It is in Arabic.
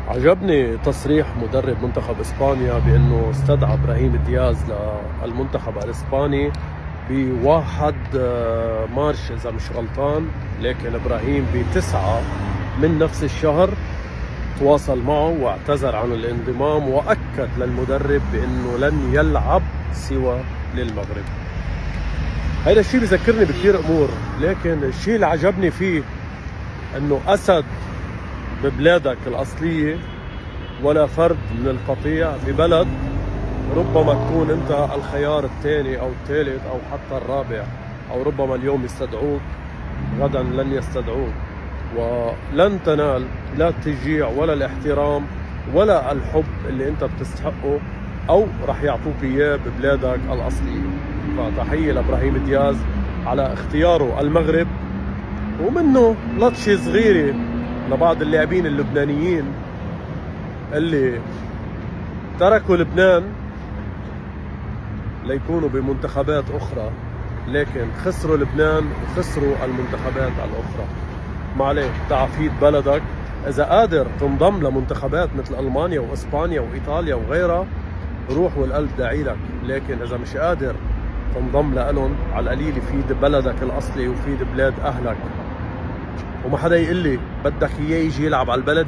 عجبني تصريح مدرب منتخب اسبانيا بانه استدعى ابراهيم دياز للمنتخب الاسباني ب1 مارش اذا مش غلطان، لكن ابراهيم ب9 من نفس الشهر تواصل معه واعتذر عن الانضمام واكد للمدرب بانه لن يلعب سوى للمغرب. هذا الشيء بذكرني بكثير امور، لكن الشيء اللي عجبني فيه انه اسد ببلادك الاصليه ولا فرد من القطيع ببلد ربما تكون انت الخيار الثاني او الثالث او حتى الرابع، او ربما اليوم يستدعوك غدا لن يستدعوك، ولن تنال لا التشجيع ولا الاحترام ولا الحب اللي انت بتستحقه او رح يعطوك اياه ببلادك الاصليه. فتحيه لابراهيم دياز على اختياره المغرب، ومنه لطشه صغيره لبعض اللاعبين اللبنانيين اللي تركوا لبنان ليكونوا بمنتخبات اخرى، لكن خسروا لبنان وخسروا المنتخبات الاخرى. ما عليه، تعافيت بلدك، اذا قادر تنضم لمنتخبات مثل المانيا واسبانيا وايطاليا وغيرها روح والقلب داعي لك، لكن اذا مش قادر تنضم لهم على القليل فيد بلدك الاصلي وفيد بلاد اهلك. وما حدا يقول لي بدك اياه يجي يلعب على البلدي.